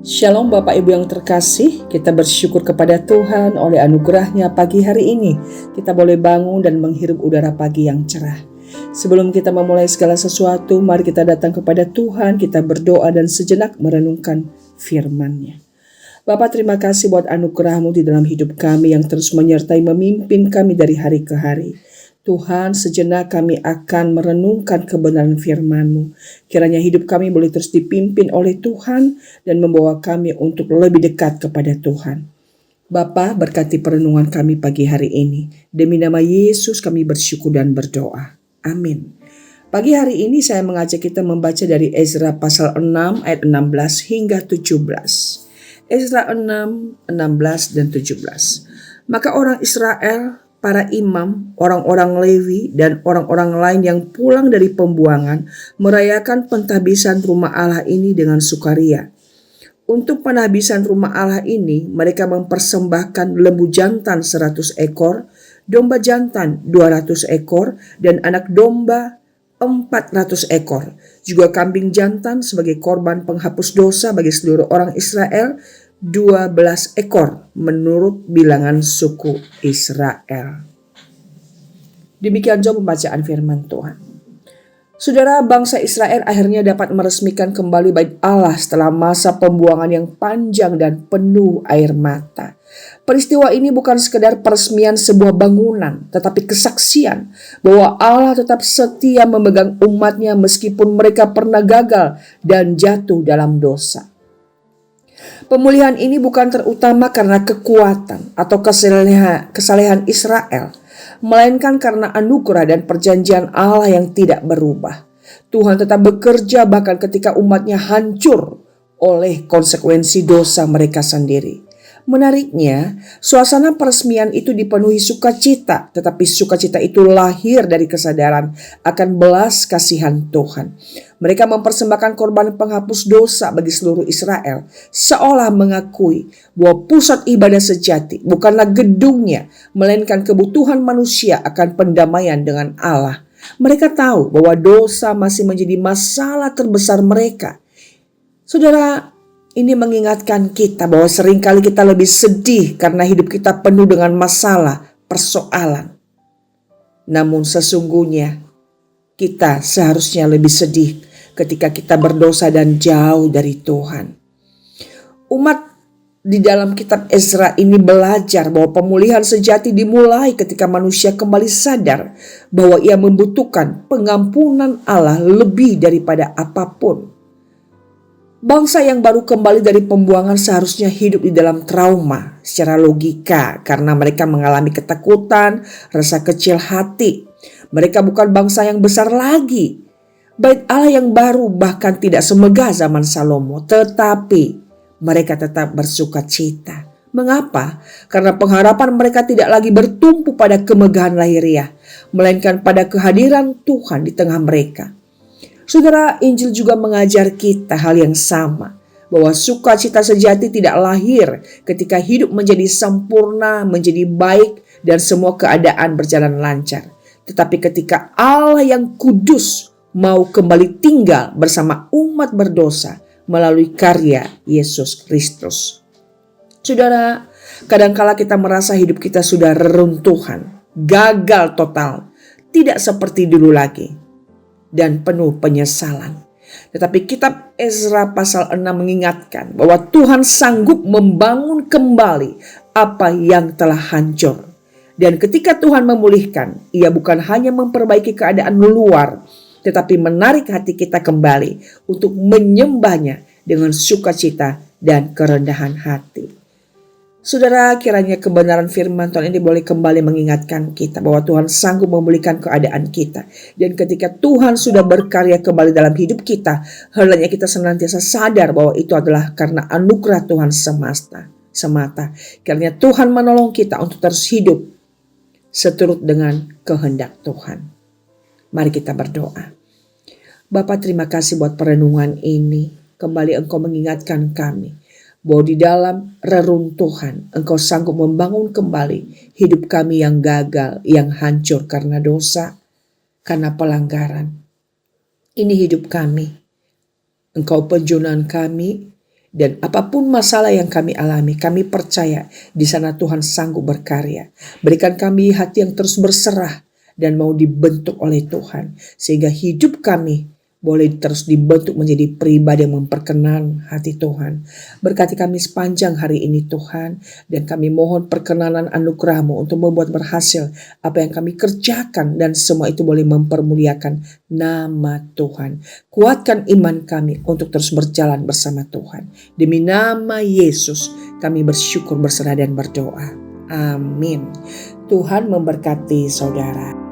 Shalom Bapak Ibu yang terkasih, kita bersyukur kepada Tuhan oleh anugerahnya pagi hari ini. Kita boleh bangun dan menghirup udara pagi yang cerah. Sebelum kita memulai segala sesuatu, mari kita datang kepada Tuhan, kita berdoa dan sejenak merenungkan firman-Nya. Bapak, terima kasih buat anugerah-Mu di dalam hidup kami yang terus menyertai memimpin kami dari hari ke hari. Tuhan, sejenak kami akan merenungkan kebenaran firman-Mu. Kiranya hidup kami boleh terus dipimpin oleh Tuhan dan membawa kami untuk lebih dekat kepada Tuhan. Bapa, berkati perenungan kami pagi hari ini. Demi nama Yesus kami bersyukur dan berdoa. Amin. Pagi hari ini saya mengajak kita membaca dari Ezra pasal 6 ayat 16 hingga 17. Ezra 6, 16 dan 17. Maka orang Israel, para imam, orang-orang Lewi, dan orang-orang lain yang pulang dari pembuangan merayakan pentahbisan rumah Allah ini dengan sukaria. Untuk pentahbisan rumah Allah ini, mereka mempersembahkan lembu jantan 100 ekor, domba jantan 200 ekor, dan anak domba 400 ekor. Juga kambing jantan sebagai korban penghapus dosa bagi seluruh orang Israel, 12 ekor menurut bilangan suku Israel. Demikian jauh pembacaan firman Tuhan. Saudara, bangsa Israel akhirnya dapat meresmikan kembali Bait Allah setelah masa pembuangan yang panjang dan penuh air mata. Peristiwa ini bukan sekedar peresmian sebuah bangunan, tetapi kesaksian bahwa Allah tetap setia memegang umatnya meskipun mereka pernah gagal dan jatuh dalam dosa. Pemulihan ini bukan terutama karena kekuatan atau kesalehan Israel, melainkan karena anugerah dan perjanjian Allah yang tidak berubah. Tuhan tetap bekerja bahkan ketika umatnya hancur oleh konsekuensi dosa mereka sendiri. Menariknya, suasana peresmian itu dipenuhi sukacita, tetapi sukacita itu lahir dari kesadaran akan belas kasihan Tuhan. Mereka mempersembahkan korban penghapus dosa bagi seluruh Israel, seolah mengakui bahwa pusat ibadah sejati bukanlah gedungnya, melainkan kebutuhan manusia akan pendamaian dengan Allah. Mereka tahu bahwa dosa masih menjadi masalah terbesar mereka. Saudara, ini mengingatkan kita bahwa seringkali kita lebih sedih karena hidup kita penuh dengan masalah, persoalan. Namun sesungguhnya kita seharusnya lebih sedih ketika kita berdosa dan jauh dari Tuhan. Umat di dalam kitab Ezra ini belajar bahwa pemulihan sejati dimulai ketika manusia kembali sadar bahwa ia membutuhkan pengampunan Allah lebih daripada apapun. Bangsa yang baru kembali dari pembuangan seharusnya hidup di dalam trauma secara logika karena mereka mengalami ketakutan, rasa kecil hati. Mereka bukan bangsa yang besar lagi. Bait Allah yang baru bahkan tidak semegah zaman Salomo, tetapi mereka tetap bersuka cita. Mengapa? Karena pengharapan mereka tidak lagi bertumpu pada kemegahan lahiriah, melainkan pada kehadiran Tuhan di tengah mereka. Saudara, Injil juga mengajar kita hal yang sama, bahwa sukacita sejati tidak lahir ketika hidup menjadi sempurna, menjadi baik, dan semua keadaan berjalan lancar. Tetapi ketika Allah yang kudus mau kembali tinggal bersama umat berdosa melalui karya Yesus Kristus. Saudara, kadangkala kita merasa hidup kita sudah reruntuhan, gagal total, tidak seperti dulu lagi, dan penuh penyesalan. Tetapi kitab Ezra pasal 6 mengingatkan bahwa Tuhan sanggup membangun kembali apa yang telah hancur. Dan ketika Tuhan memulihkan, Ia bukan hanya memperbaiki keadaan luar, tetapi menarik hati kita kembali untuk menyembahnya dengan sukacita dan kerendahan hati. Saudara, kiranya kebenaran firman Tuhan ini boleh kembali mengingatkan kita bahwa Tuhan sanggup memulihkan keadaan kita. Dan ketika Tuhan sudah berkarya kembali dalam hidup kita, hendaknya kita senantiasa sadar bahwa itu adalah karena anugerah Tuhan semata. Kiranya Tuhan menolong kita untuk terus hidup seturut dengan kehendak Tuhan. Mari kita berdoa. Bapa, terima kasih buat perenungan ini. Kembali Engkau mengingatkan kami bahwa di dalam reruntuhan Engkau sanggup membangun kembali hidup kami yang gagal, yang hancur karena dosa, karena pelanggaran. Ini hidup kami. Engkau penjunan kami, Dan apapun masalah yang kami alami, kami percaya di sana Tuhan sanggup berkarya. Berikan kami hati yang terus berserah dan mau dibentuk oleh Tuhan. Sehingga hidup kami boleh terus dibentuk menjadi pribadi yang memperkenan hati Tuhan. Berkati kami sepanjang hari ini Tuhan. Dan kami mohon perkenanan anugerah-Mu untuk membuat berhasil apa yang kami kerjakan. Dan semua itu boleh mempermuliakan nama Tuhan. Kuatkan iman kami untuk terus berjalan bersama Tuhan. Demi nama Yesus kami bersyukur, berserah dan berdoa. Amin. Tuhan memberkati saudara.